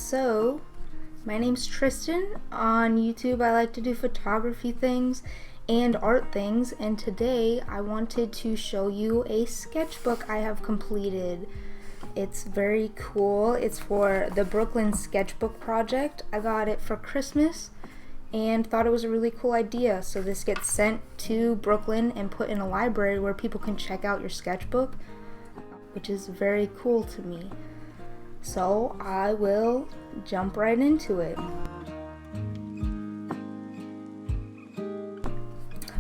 So, my name's Tristan. On YouTube, I like to do photography things and art things, and today I wanted to show you a sketchbook I have completed. It's very cool. It's for the Brooklyn Sketchbook Project. I got it for Christmas and thought it was a really cool idea. So this gets sent to Brooklyn and put in a library where people can check out your sketchbook, which is very cool to me. So I will jump right into it.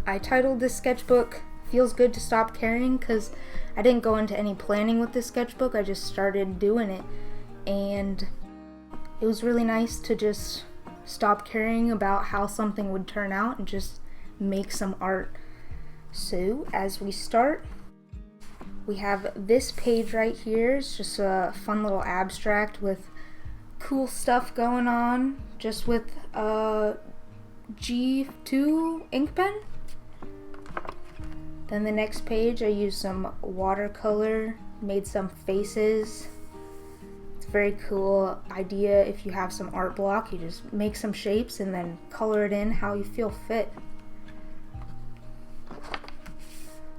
I titled this sketchbook Feels Good to Stop Caring because I didn't go into any planning with this sketchbook. I just started doing it, and it was really nice to just stop caring about how something would turn out and just make some art. So as we start, we have this page right here. It's just a fun little abstract with cool stuff going on, just with a G2 ink pen. Then the next page, I used some watercolor, made some faces. It's a very cool idea. If you have some art block, you just make some shapes and then color it in how you feel fit.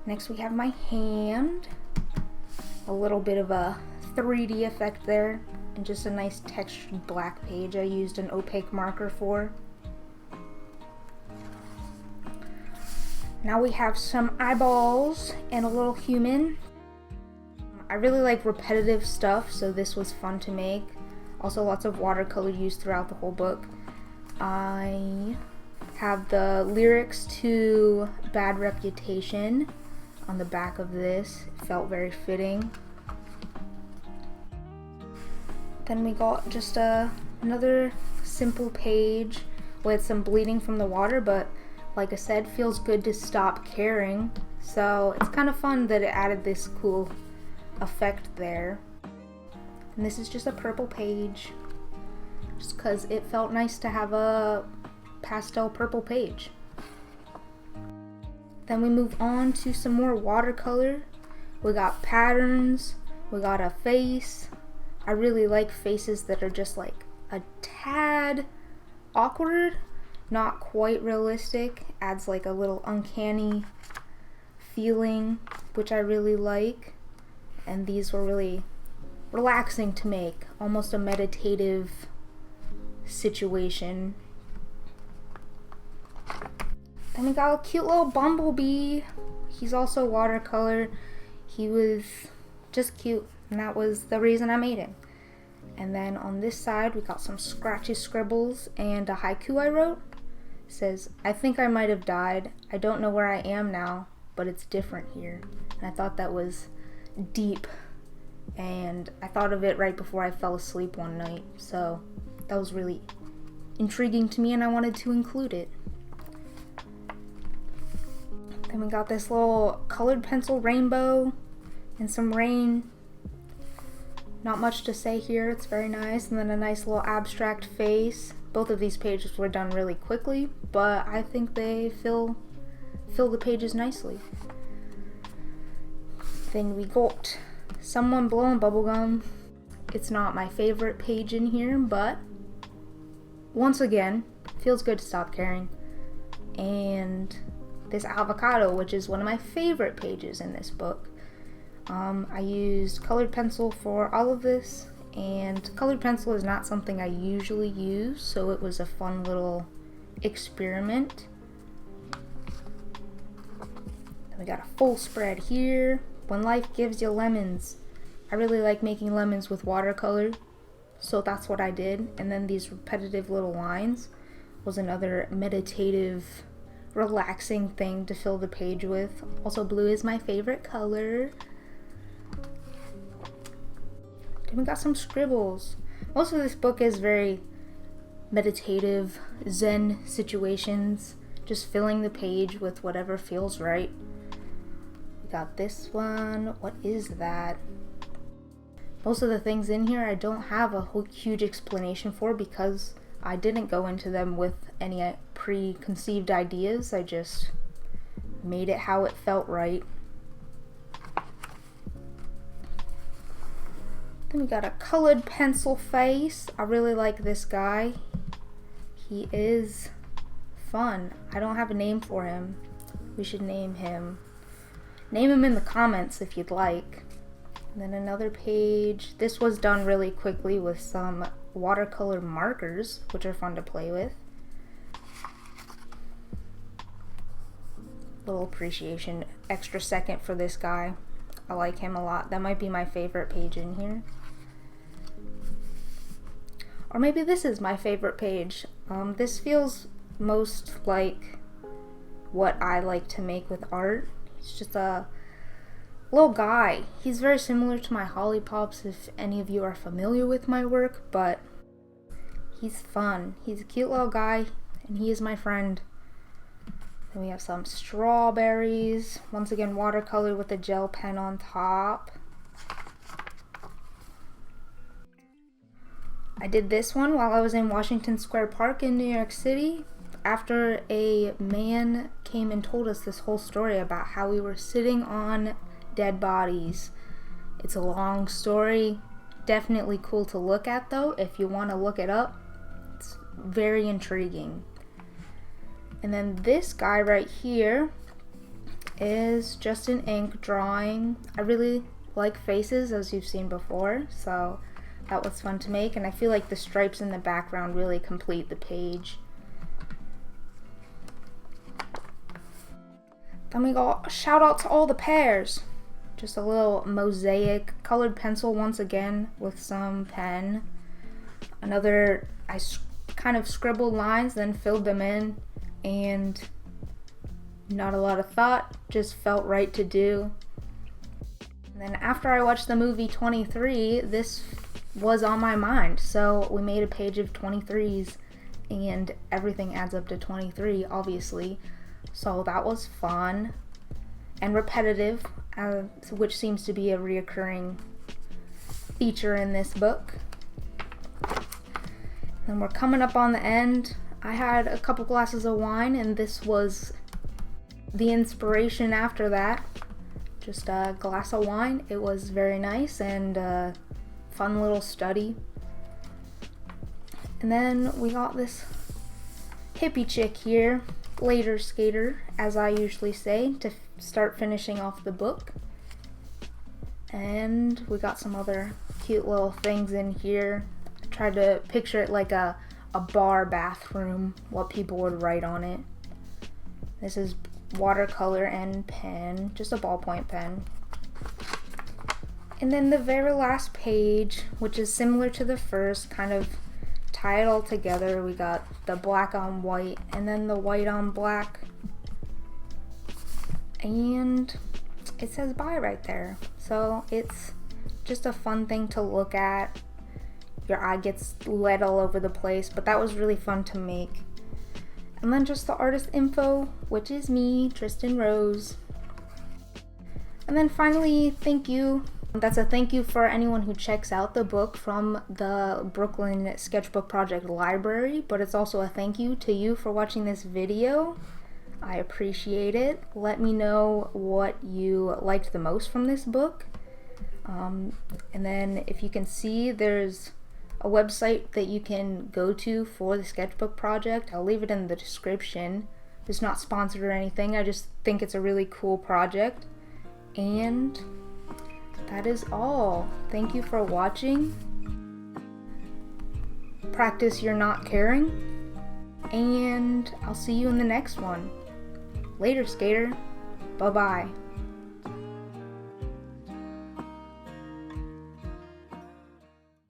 Next we have my hand. A little bit of a 3D effect there, and just a nice textured black page I used an opaque marker for. Now we have some eyeballs and a little human. I really like repetitive stuff, so this was fun to make. Also lots of watercolor used throughout the whole book. I have the lyrics to Bad Reputation on the back of this. It felt very fitting. Then we got just another simple page with some bleeding from the water, but like I said, feels good to stop caring. So it's kind of fun that it added this cool effect there. And this is just a purple page, just because it felt nice to have a pastel purple page. Then we move on to some more watercolor. We got patterns, we got a face. I really like faces that are just like a tad awkward, not quite realistic, adds like a little uncanny feeling, which I really like. And these were really relaxing to make, almost a meditative situation. Then we got a cute little bumblebee. He's also watercolor. He was just cute, and that was the reason I made him. And then on this side we got some scratchy scribbles and a haiku I wrote. It says, "I think I might have died. I don't know where I am now, but it's different here." And I thought that was deep, and I thought of it right before I fell asleep one night, so that was really intriguing to me and I wanted to include it. Then we got this little colored pencil rainbow and some rain. Not much to say here, it's very nice. And then a nice little abstract face. Both of these pages were done really quickly, but I think they fill the pages nicely. Then we got someone blowing bubblegum. It's not my favorite page in here, but once again, feels good to stop caring. And this avocado, which is one of my favorite pages in this book. I used colored pencil for all of this, and colored pencil is not something I usually use, so it was a fun little experiment. Then we got a full spread here. When life gives you lemons. I really like making lemons with watercolor, so that's what I did. And then these repetitive little lines was another meditative, relaxing thing to fill the page with. Also, blue is my favorite color. Then we got some scribbles. Most of this book is very meditative, zen situations, just filling the page with whatever feels right. We got this one. What is that? Most of the things in here I don't have a huge explanation for because I didn't go into them with any preconceived ideas. I just made it how it felt right. Then we got a colored pencil face. I really like this guy. He is fun. I don't have a name for him. We should name him. Name him in the comments if you'd like. And then another page. This was done really quickly with some watercolor markers, which are fun to play with. Little appreciation, extra second for this guy. I like him a lot. That might be my favorite page in here. Or maybe this is my favorite page. This feels most like what I like to make with art. He's just a little guy. He's very similar to my Holly Pops if any of you are familiar with my work, but he's fun. He's a cute little guy and he is my friend. Then we have some strawberries. Once again, watercolor with a gel pen on top. I did this one while I was in Washington Square Park in New York City after a man came and told us this whole story about how we were sitting on dead bodies. It's a long story. Definitely cool to look at though if you want to look it up. It's very intriguing. And then this guy right here is just an ink drawing. I really like faces, as you've seen before, so that was fun to make, and I feel like the stripes in the background really complete the page. Then we got shout out to all the pears. Just a little mosaic, colored pencil once again with some pen. Another, I kind of scribbled lines, then filled them in, and not a lot of thought, just felt right to do. And then after I watched the movie 23, this was on my mind, so we made a page of 23s, and everything adds up to 23 obviously, so that was fun and repetitive, which seems to be a reoccurring feature in this book. And we're coming up on the end. I had a couple glasses of wine and this was the inspiration after that. Just a glass of wine. It was very nice and fun little study. And then we got this hippie chick here, later skater, as I usually say, to start finishing off the book. And we got some other cute little things in here. I tried to picture it like a bar bathroom, what people would write on it. This is watercolor and pen, just a ballpoint pen. And then the very last page, which is similar to the first, kind of tie it all together. We got the black on white and then the white on black. And it says bye right there. So it's just a fun thing to look at. Your eye gets led all over the place, but that was really fun to make. And then just the artist info, which is me, Tristan Rose. And then finally, thank you. That's a thank you for anyone who checks out the book from the Brooklyn Sketchbook Project library, but it's also a thank you to you for watching this video. I appreciate it. Let me know what you liked the most from this book. And then if you can see, there's a website that you can go to for the sketchbook project. I'll leave it in the description. It's not sponsored or anything. I just think it's a really cool project. And that is all. Thank you for watching. Practice your not caring. And I'll see you in the next one. Later, skater. Bye-bye.